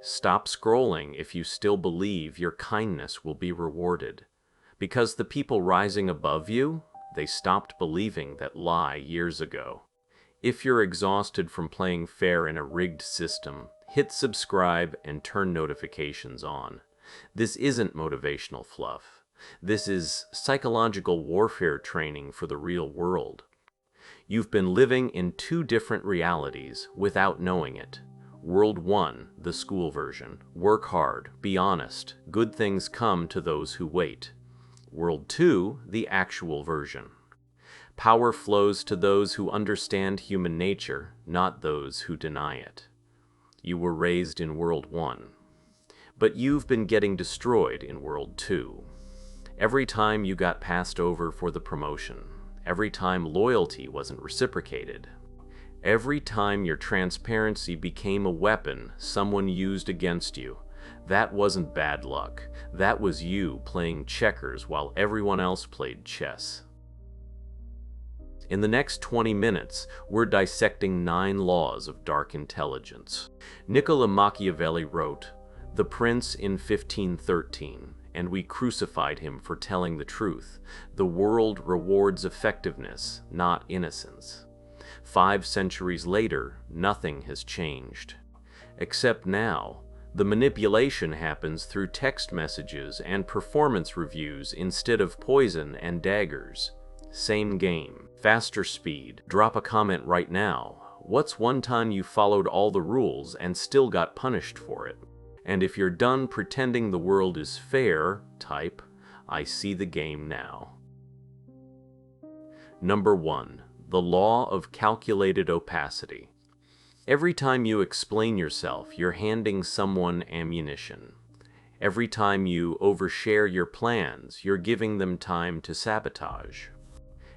Stop scrolling if you still believe your kindness will be rewarded. Because the people rising above you, they stopped believing that lie years ago. If you're exhausted from playing fair in a rigged system, hit subscribe and turn notifications on. This isn't motivational fluff. This is psychological warfare training for the real world. You've been living in two different realities without knowing it. World 1, the school version. Work hard, be honest, good things come to those who wait. World 2, the actual version. Power flows to those who understand human nature, not those who deny it. You were raised in World 1, but you've been getting destroyed in World 2. Every time you got passed over for the promotion, every time loyalty wasn't reciprocated, every time your transparency became a weapon someone used against you, that wasn't bad luck. That was you playing checkers while everyone else played chess. In the next 20 minutes, we're dissecting 9 laws of dark intelligence. Niccolo Machiavelli wrote, "The prince in 1513, and we crucified him for telling the truth. The world rewards effectiveness, not innocence." 5 centuries later, nothing has changed. Except now, the manipulation happens through text messages and performance reviews instead of poison and daggers. Same game, faster speed. Drop a comment right now. What's one time you followed all the rules and still got punished for it? And if you're done pretending the world is fair, type, "I see the game now." Number 1. The law of calculated opacity. Every time you explain yourself, you're handing someone ammunition. Every time you overshare your plans, you're giving them time to sabotage.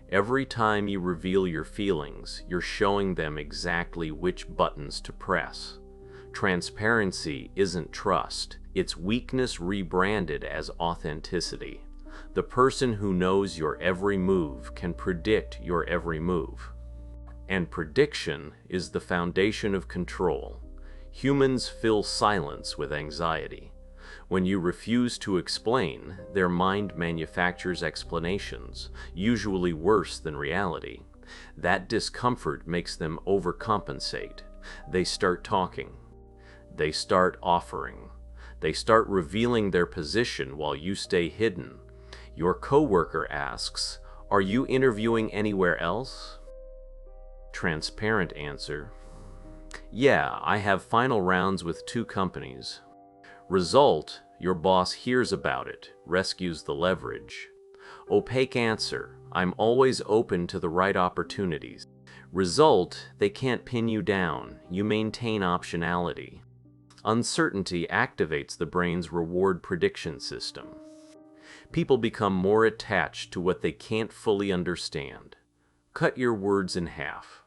Every time you reveal your feelings, you're showing them exactly which buttons to press. Transparency isn't trust, it's weakness rebranded as authenticity. The person who knows your every move can predict your every move. And prediction is the foundation of control. Humans fill silence with anxiety. When you refuse to explain, their mind manufactures explanations, usually worse than reality. That discomfort makes them overcompensate. They start talking. They start offering. They start revealing their position while you stay hidden. Your coworker asks, "Are you interviewing anywhere else?" Transparent answer, "Yeah, I have final rounds with 2 companies." Result, your boss hears about it, rescues the leverage. Opaque answer, "I'm always open to the right opportunities." Result, they can't pin you down, you maintain optionality. Uncertainty activates the brain's reward prediction system. People become more attached to what they can't fully understand. Cut your words in half.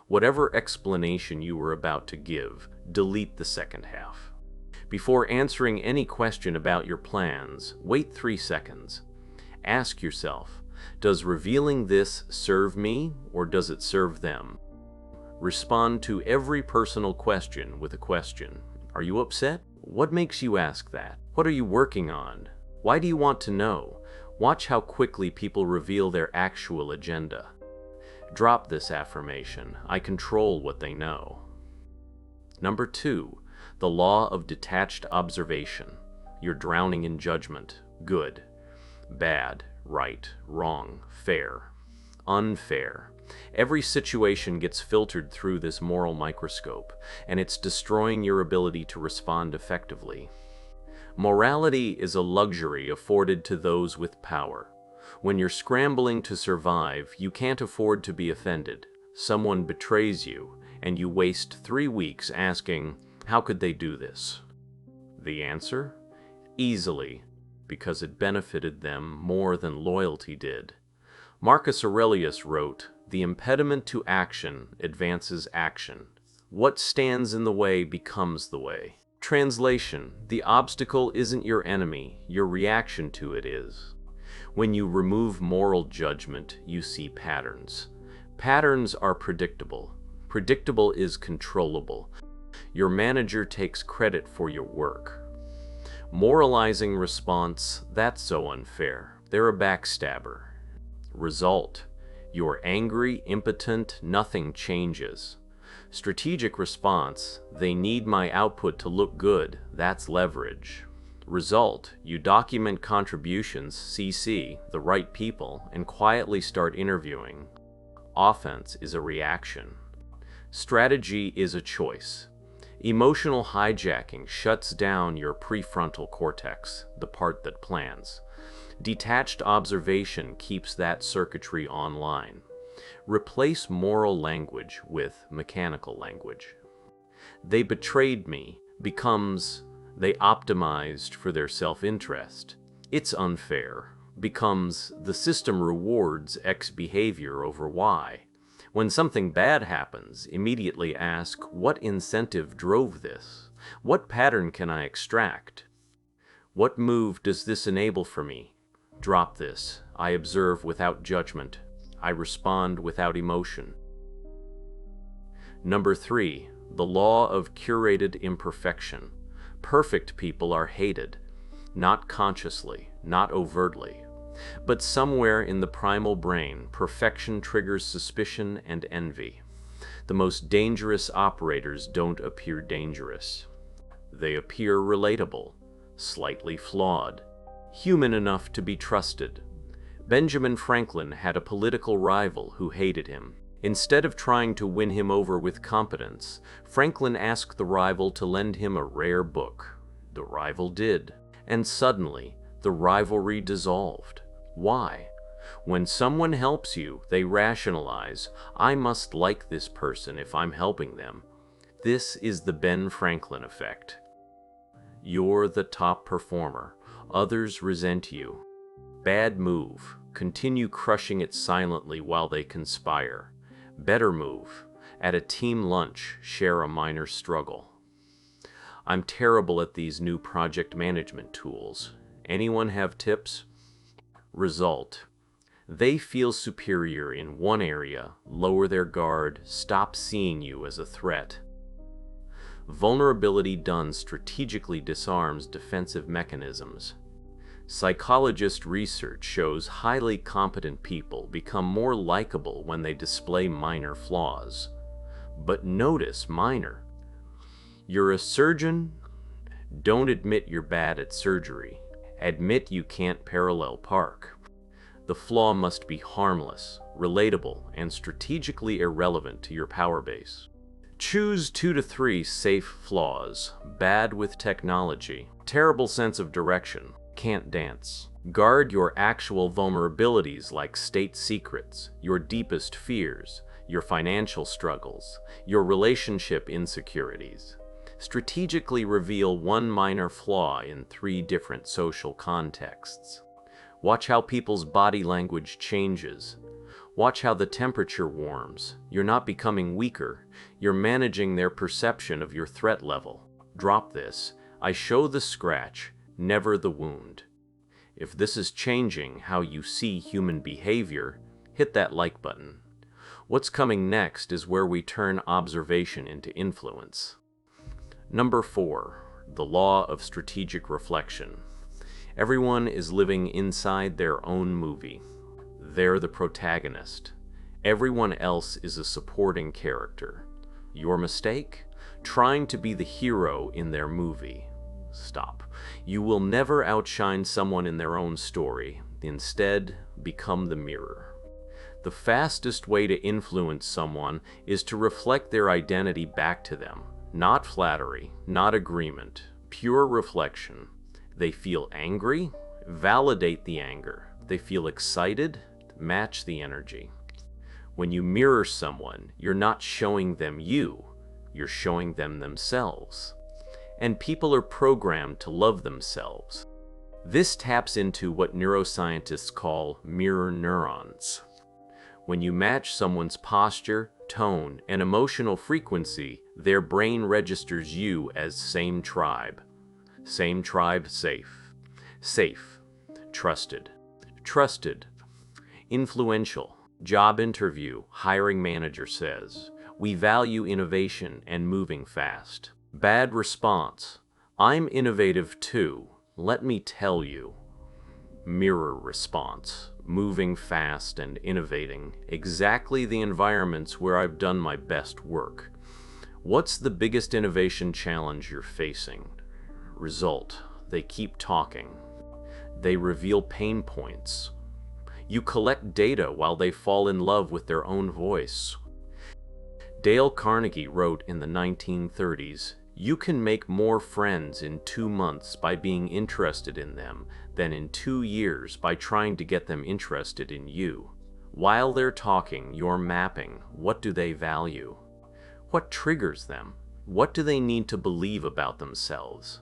Whatever explanation you were about to give, delete the second half. Before answering any question about your plans, wait 3 seconds. Ask yourself, does revealing this serve me or does it serve them? Respond to every personal question with a question. Are you upset? What makes you ask that? What are you working on? Why do you want to know? Watch how quickly people reveal their actual agenda. Drop this affirmation, "I control what they know." Number 2, the law of detached observation. You're drowning in judgment. Good, bad, right, wrong, fair, unfair. Every situation gets filtered through this moral microscope, and it's destroying your ability to respond effectively. Morality is a luxury afforded to those with power. When you're scrambling to survive, you can't afford to be offended. Someone betrays you, and you waste 3 weeks asking, "How could they do this?" The answer? Easily, because it benefited them more than loyalty did. Marcus Aurelius wrote, "The impediment to action advances action. What stands in the way becomes the way." Translation, the obstacle isn't your enemy, your reaction to it is. When you remove moral judgment, you see patterns. Patterns are predictable. Predictable is controllable. Your manager takes credit for your work. Moralizing response, that's so unfair. They're a backstabber. Result, you're angry, impotent, nothing changes. Strategic response, they need my output to look good, that's leverage. Result, you document contributions, CC, the right people, and quietly start interviewing. Offense is a reaction. Strategy is a choice. Emotional hijacking shuts down your prefrontal cortex, the part that plans. Detached observation keeps that circuitry online. Replace moral language with mechanical language. They betrayed me becomes they optimized for their self-interest. It's unfair becomes the system rewards X behavior over Y. When something bad happens, immediately ask, what incentive drove this? What pattern can I extract? What move does this enable for me? Drop this. I observe without judgment. I respond without emotion. Number 3, the law of curated imperfection. Perfect people are hated, not consciously, not overtly. But somewhere in the primal brain, perfection triggers suspicion and envy. The most dangerous operators don't appear dangerous. They appear relatable, slightly flawed, human enough to be trusted. Benjamin Franklin had a political rival who hated him. Instead of trying to win him over with competence, Franklin asked the rival to lend him a rare book. The rival did, and suddenly, the rivalry dissolved. Why? When someone helps you, they rationalize, I must like this person if I'm helping them. This is the Ben Franklin effect. You're the top performer. Others resent you. Bad move. Continue crushing it silently while they conspire. Better move. At a team lunch, share a minor struggle. I'm terrible at these new project management tools. Anyone have tips? Result. They feel superior in one area, lower their guard, stop seeing you as a threat. Vulnerability done strategically disarms defensive mechanisms. Psychologist research shows highly competent people become more likable when they display minor flaws. But notice minor. You're a surgeon? Don't admit you're bad at surgery. Admit you can't parallel park. The flaw must be harmless, relatable, and strategically irrelevant to your power base. Choose 2 to 3 safe flaws. Bad with technology. Terrible sense of direction. Can't dance. Guard your actual vulnerabilities like state secrets, your deepest fears, your financial struggles, your relationship insecurities. Strategically reveal one minor flaw in 3 different social contexts. Watch how people's body language changes. Watch how the temperature warms. You're not becoming weaker. You're managing their perception of your threat level. Drop this. I show the scratch, never the wound. If this is changing how you see human behavior, hit that like button. What's coming next is where we turn observation into influence. Number 4, the law of strategic reflection. Everyone is living inside their own movie. They're the protagonist. Everyone else is a supporting character. Your mistake? Trying to be the hero in their movie. Stop. You will never outshine someone in their own story. Instead, become the mirror. The fastest way to influence someone is to reflect their identity back to them. Not flattery, not agreement, pure reflection. They feel angry? Validate the anger. They feel excited? Match the energy. When you mirror someone, you're not showing them you, you're showing them themselves. And people are programmed to love themselves. This taps into what neuroscientists call mirror neurons. When you match someone's posture, tone, and emotional frequency, their brain registers you as same tribe. Same tribe, safe. Safe. Trusted. Trusted. Influential. Job interview, hiring manager says, We value innovation and moving fast. Bad response. I'm innovative too. Let me tell you. Mirror response. Moving fast and innovating. Exactly the environments where I've done my best work. What's the biggest innovation challenge you're facing? Result. They keep talking. They reveal pain points. You collect data while they fall in love with their own voice. Dale Carnegie wrote in the 1930s, "You can make more friends in 2 months by being interested in them than in 2 years by trying to get them interested in you." While they're talking, you're mapping. What do they value? What triggers them? What do they need to believe about themselves?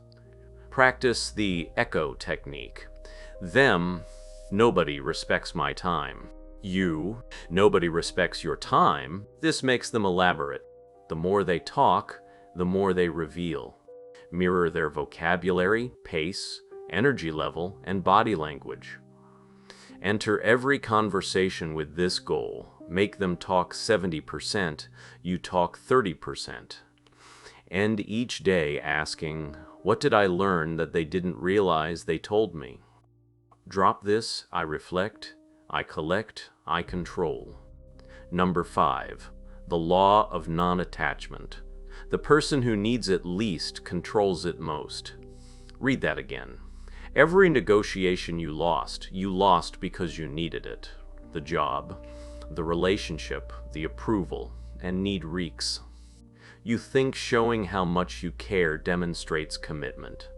Practice the echo technique. Them, nobody respects my time. You, nobody respects your time. This makes them elaborate. The more they talk, the more they reveal. Mirror their vocabulary, pace, energy level, and body language. Enter every conversation with this goal. Make them talk 70%, you talk 30%. End each day asking, what did I learn that they didn't realize they told me? Drop this, I reflect, I collect, I control. Number 5, the law of non-attachment. The person who needs it least controls it most. Read that again. Every negotiation you lost because you needed it. The job, the relationship, the approval, and need reeks. You think showing how much you care demonstrates commitment.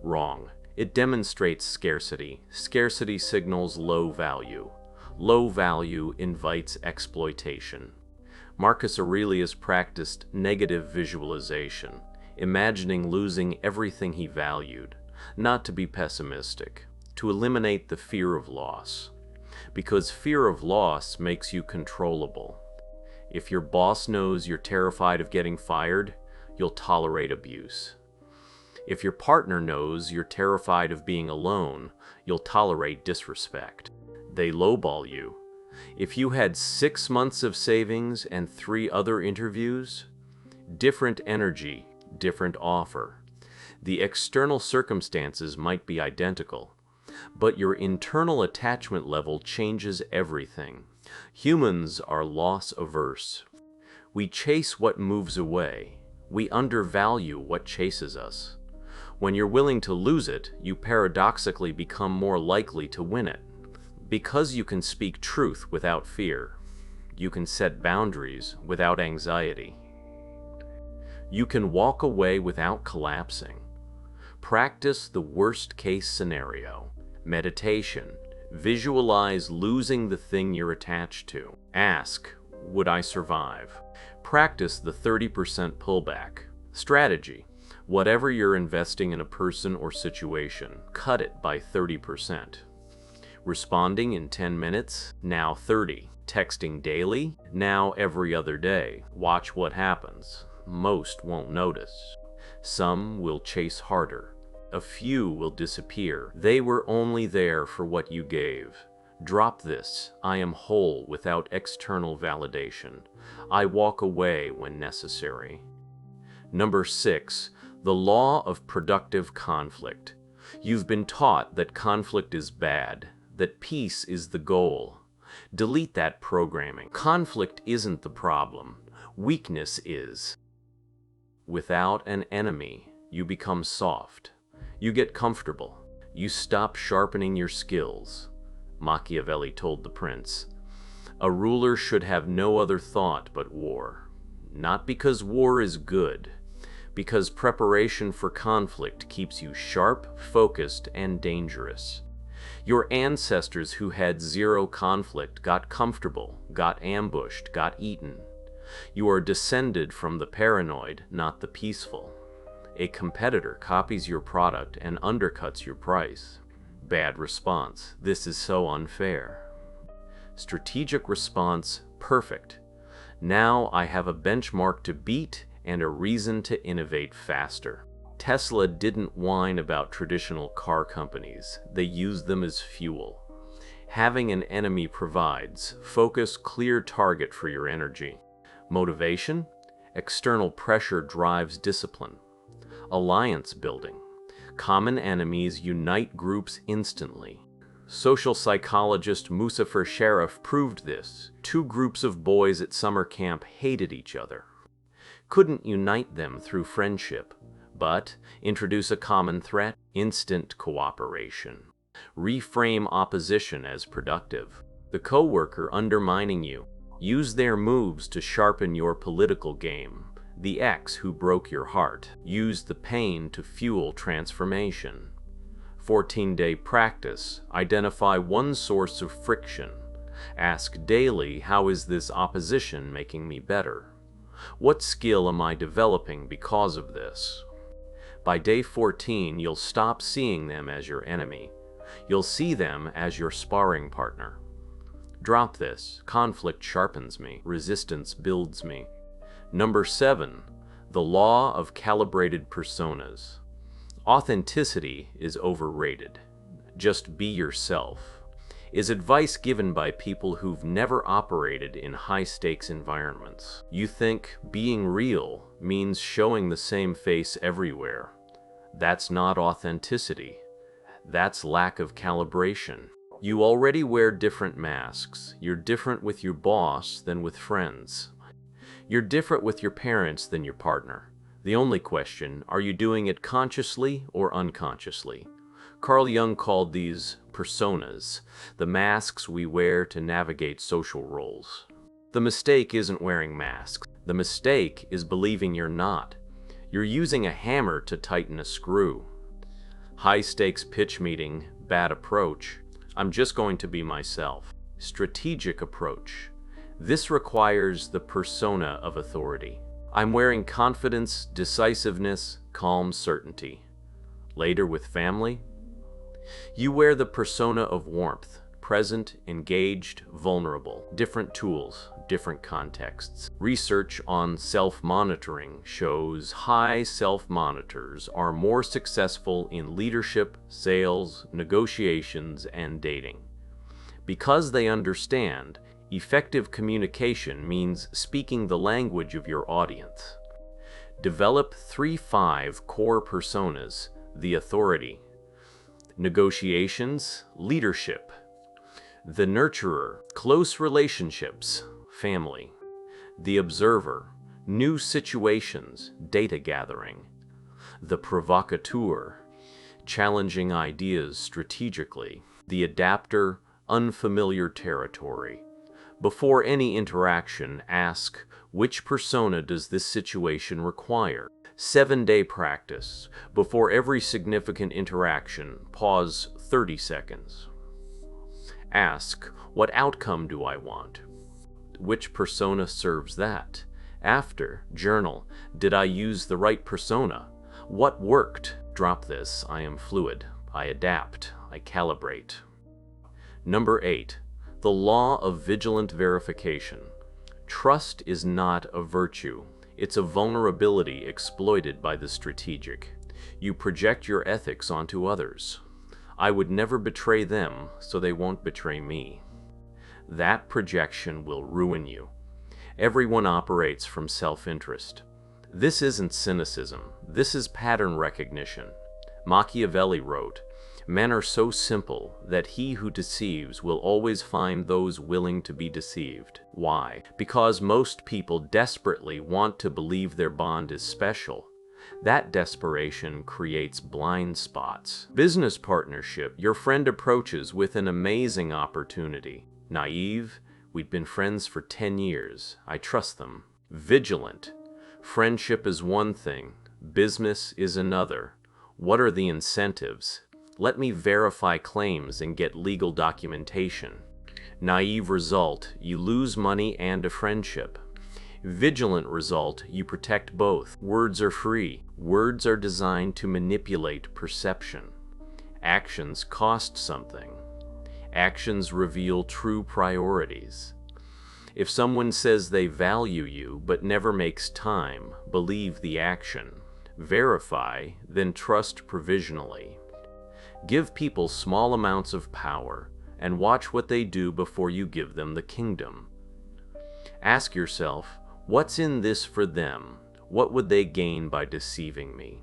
Wrong. It demonstrates scarcity. Scarcity signals low value. Low value invites exploitation. Marcus Aurelius practiced negative visualization, imagining losing everything he valued, not to be pessimistic, to eliminate the fear of loss. Because fear of loss makes you controllable. If your boss knows you're terrified of getting fired, you'll tolerate abuse. If your partner knows you're terrified of being alone, you'll tolerate disrespect. They lowball you. If you had 6 months of savings and 3 other interviews, different energy, different offer. The external circumstances might be identical, but your internal attachment level changes everything. Humans are loss averse. We chase what moves away. We undervalue what chases us. When you're willing to lose it, you paradoxically become more likely to win it. Because you can speak truth without fear. You can set boundaries without anxiety. You can walk away without collapsing. Practice the worst-case scenario. Meditation. Visualize losing the thing you're attached to. Ask, would I survive? Practice the 30% pullback. Strategy. Whatever you're investing in a person or situation, cut it by 30%. Responding in 10 minutes, now 30. Texting daily, now every other day. Watch what happens. Most won't notice. Some will chase harder. A few will disappear. They were only there for what you gave. Drop this. I am whole without external validation. I walk away when necessary. Number 6, the law of productive conflict. You've been taught that conflict is bad, that peace is the goal. Delete that programming. Conflict isn't the problem. Weakness is. Without an enemy, you become soft. You get comfortable. You stop sharpening your skills. Machiavelli told the prince, "A ruler should have no other thought but war." Not because war is good, because preparation for conflict keeps you sharp, focused, and dangerous. Your ancestors who had 0 conflict got comfortable, got ambushed, got eaten. You are descended from the paranoid, not the peaceful. A competitor copies your product and undercuts your price. Bad response. This is so unfair. Strategic response. Perfect. Now I have a benchmark to beat and a reason to innovate faster. Tesla didn't whine about traditional car companies. They used them as fuel. Having an enemy provides. Focus, clear target for your energy. Motivation? External pressure drives discipline. Alliance building. Common enemies unite groups instantly. Social psychologist Muzafer Sharif proved this. 2 groups of boys at summer camp hated each other. Couldn't unite them through friendship, but introduce a common threat, instant cooperation. Reframe opposition as productive. The coworker undermining you, use their moves to sharpen your political game. The ex who broke your heart, use the pain to fuel transformation. 14-day practice, identify one source of friction. Ask daily, how is this opposition making me better? What skill am I developing because of this? By day 14, you'll stop seeing them as your enemy. You'll see them as your sparring partner. Drop this. Conflict sharpens me. Resistance builds me. Number 7, the law of calibrated personas. Authenticity is overrated. Just be yourself. Is advice given by people who've never operated in high-stakes environments. You think being real means showing the same face everywhere. That's not authenticity. That's lack of calibration. You already wear different masks. You're different with your boss than with friends. You're different with your parents than your partner. The only question, are you doing it consciously or unconsciously? Carl Jung called these personas, the masks we wear to navigate social roles. The mistake isn't wearing masks. The mistake is believing you're not. You're using a hammer to tighten a screw. High-stakes pitch meeting, bad approach. I'm just going to be myself. Strategic approach. This requires the persona of authority. I'm wearing confidence, decisiveness, calm certainty. Later with family, you wear the persona of warmth, present, engaged, vulnerable. Different tools, different contexts. Research on self-monitoring shows high self-monitors are more successful in leadership, sales, negotiations, and dating. Because they understand, effective communication means speaking the language of your audience. Develop 3-5 core personas: the authority, negotiations, leadership, the nurturer, close relationships, family, the observer, new situations, data gathering, the provocateur, challenging ideas strategically, the adapter, unfamiliar territory. Before any interaction, ask, which persona does this situation require? 7-day practice. Before every significant interaction, pause 30 seconds. Ask, what outcome do I want? Which persona serves that? After, journal, did I use the right persona? What worked? Drop this, I am fluid. I adapt. I calibrate. Number 8. The law of vigilant verification. Trust is not a virtue. It's a vulnerability exploited by the strategic. You project your ethics onto others. I would never betray them, so they won't betray me. That projection will ruin you. Everyone operates from self-interest. This isn't cynicism. This is pattern recognition. Machiavelli wrote, "Men are so simple that he who deceives will always find those willing to be deceived." Why? Because most people desperately want to believe their bond is special. That desperation creates blind spots. Business partnership. Your friend approaches with an amazing opportunity. Naive. We'd been friends for 10 years. I trust them. Vigilant. Friendship is one thing. Business is another. What are the incentives? Let me verify claims and get legal documentation. Naive result, you lose money and a friendship. Vigilant result, you protect both. Words are free. Words are designed to manipulate perception. Actions cost something. Actions reveal true priorities. If someone says they value you but never makes time, believe the action. Verify, then trust provisionally. Give people small amounts of power and watch what they do before you give them the kingdom. Ask yourself, What's in this for them? What would they gain by deceiving me?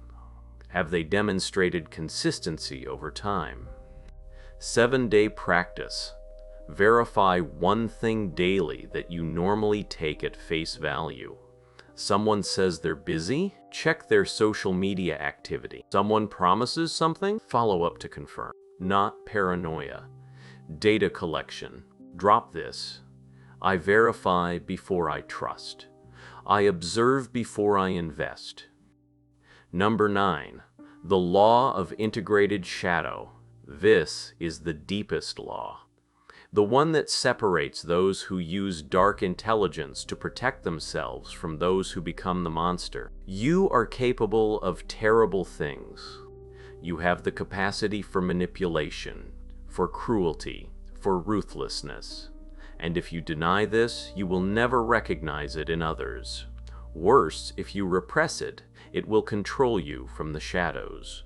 Have they demonstrated consistency over time? 7-day practice. Verify one thing daily that you normally take at face value. Someone says they're busy? Check their social media activity. Someone promises something? Follow up to confirm. Not paranoia. Data collection. Drop this. I verify before I trust. I observe before I invest. Number 9. The law of integrated shadow. This is the deepest law. The one that separates those who use dark intelligence to protect themselves from those who become the monster. You are capable of terrible things. You have the capacity for manipulation, for cruelty, for ruthlessness. And if you deny this, you will never recognize it in others. Worse, if you repress it, it will control you from the shadows.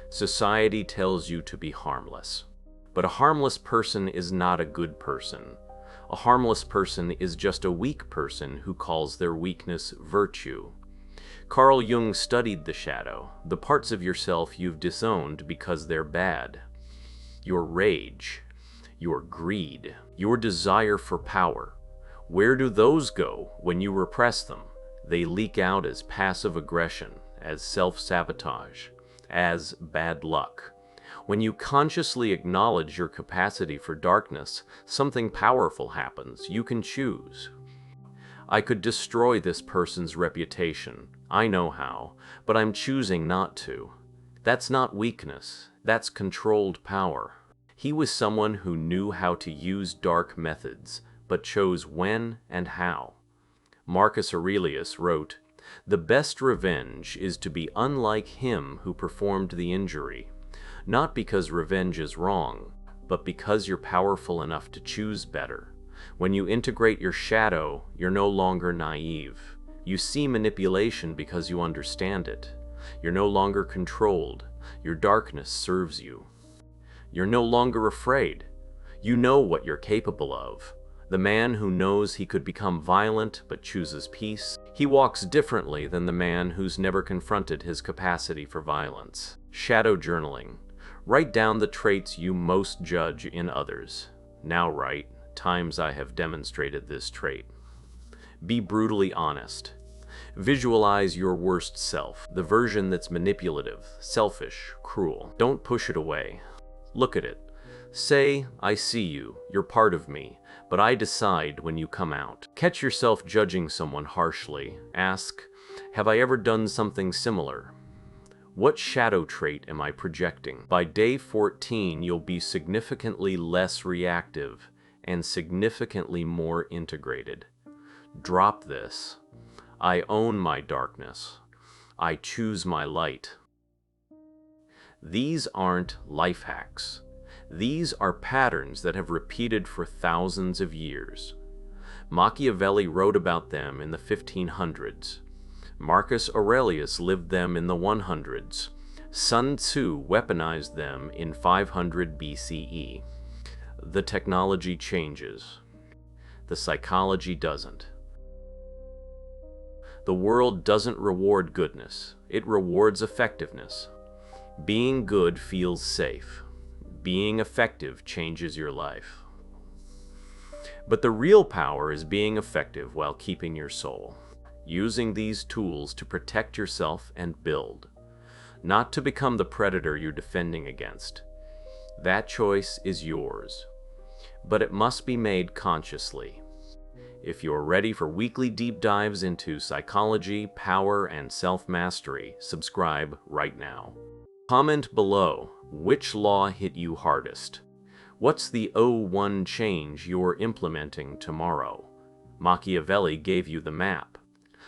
Society tells you to be harmless. But a harmless person is not a good person. A harmless person is just a weak person who calls their weakness virtue. Carl Jung studied the shadow, the parts of yourself you've disowned because they're bad. Your rage, your greed, your desire for power. Where do those go when you repress them? They leak out as passive aggression, as self-sabotage, as bad luck. When you consciously acknowledge your capacity for darkness, something powerful happens. You can choose. I could destroy this person's reputation. I know how, but I'm choosing not to. That's not weakness. That's controlled power. He was someone who knew how to use dark methods, but chose when and how. Marcus Aurelius wrote, "The best revenge is to be unlike him who performed the injury. Not because revenge is wrong, but because you're powerful enough to choose better. When you integrate your shadow, you're no longer naive. You see manipulation because you understand it. You're no longer controlled. Your darkness serves you. You're no longer afraid. You know what you're capable of. The man who knows he could become violent but chooses peace, he walks differently than the man who's never confronted his capacity for violence." Shadow journaling. Write down the traits you most judge in others. Now write, "Times I have demonstrated this trait." Be brutally honest. Visualize your worst self, the version that's manipulative, selfish, cruel. Don't push it away. Look at it. Say, "I see you, you're part of me, but I decide when you come out." Catch yourself judging someone harshly. Ask, "Have I ever done something similar? What shadow trait am I projecting?" By day 14, you'll be significantly less reactive and significantly more integrated. Drop this. I own my darkness. I choose my light. These aren't life hacks. These are patterns that have repeated for thousands of years. Machiavelli wrote about them in the 1500s. Marcus Aurelius lived them in the 100s. Sun Tzu weaponized them in 500 BCE. The technology changes. The psychology doesn't. The world doesn't reward goodness. It rewards effectiveness. Being good feels safe. Being effective changes your life. But the real power is being effective while keeping your soul. Using these tools to protect yourself and build. Not to become the predator you're defending against. That choice is yours. But it must be made consciously. If you're ready for weekly deep dives into psychology, power, and self-mastery, subscribe right now. Comment below, which law hit you hardest? What's the one change you're implementing tomorrow? Machiavelli gave you the map.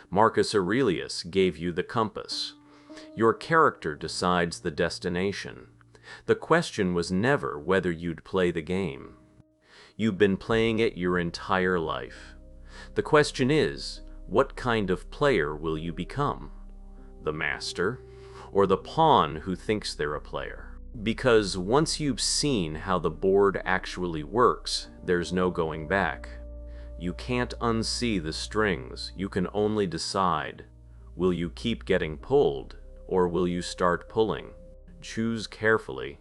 Marcus Aurelius gave you the compass. Your character decides the destination. The question was never whether you'd play the game. You've been playing it your entire life. The question is, what kind of player will you become? The master, or the pawn who thinks they're a player? Because once you've seen how the board actually works, there's no going back. You can't unsee the strings. You can only decide. Will you keep getting pulled, or will you start pulling? Choose carefully.